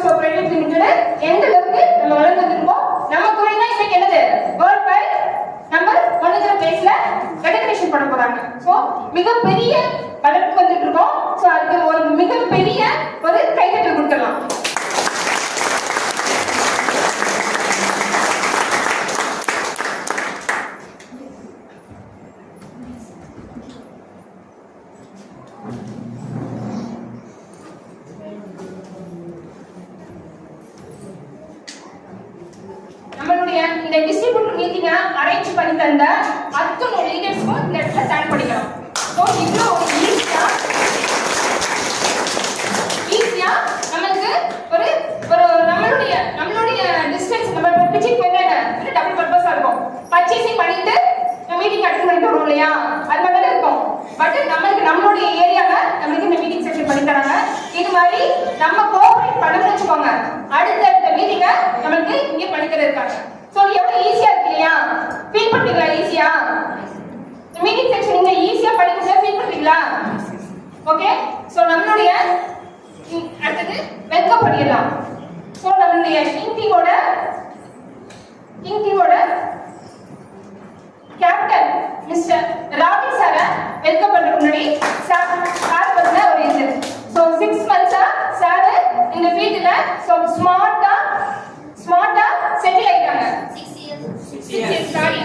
Store private limited எந்த அளவுக்கு நம்ம வளர்ந்துருக்கோம். நம்ம துறை தான் இன்னைக்கு என்னது வேர்ல்ட் வைட் நம்பர் 1 பிளேஸ்ல ரெகக்னிஷன் பண்ண போறாங்க. சோ மிகப்பெரிய வளர்ப்பு வந்துட்டு இருக்கோம். சோ அதுக்கு ஒரு மிகப்பெரிய ஒரு கைதட்டல் கொடுக்கலாம். நம்மளுடைய இந்த டிஸ்ட்ரிபியூட்டர் மீட்டிங்க அரேஞ்ச் பண்ணி தந்த அத்தனை லீடர்ஸ்க்கும் இந்த இடத்துல தேங்க் பண்ணிக்கலாம். ஸோ இவ்வளோ ஈஸியா நம்மளுக்கு ஒரு ஒரு நம்மளுடைய டிஸ்டன்ஸ் நம்ம பிச்சிங் பண்ண டபுள் பர்பஸா இருக்கும். பர்ச்சேசிங் பண்ணிட்டு மீட்டிங் அட்டெண்ட் பண்ணிட்டு வரோம் இல்லையா, அது மாதிரி இருக்கும். பட் நம்மளுடைய ஏரியால நம்மளுக்கு இந்த மீட்டிங் செஷன் பண்ணி தராங்க. இது மாதிரி நம்ம கோஆபரேட் பண்ணணும்னு வச்சுக்கோங்க, அடுத்த மீட்டிங்க நம்மளுக்கு இங்கே பண்ணி தர இருக்காங்க. சோ எவ்வளவு ஈஸியா இருக்கு இல்லையா? ஃபீல் பண்றீங்களா? ஈஸியா மீட்டிங் செக்ஷன் நீங்க ஈஸியா படிக்க ஃபீல் பண்றீங்களா? ஓகே. சோ நம்மளுடைய அடுத்து வெல்கம் பண்ணிடலாம். சோ நம்மளுடைய டீமோட கேப்டன் மிஸ்டர் ராபின் சார வெல்கம் பண்றதுக்கு முன்னாடி சார் பத்தின ஒரு இது. சோ 6 months சார் இந்த ஃபீல்ட்ல சோ ஸ்மார்ட்டா செட்டில் ஆயிட்டாங்க. 6 years சாரி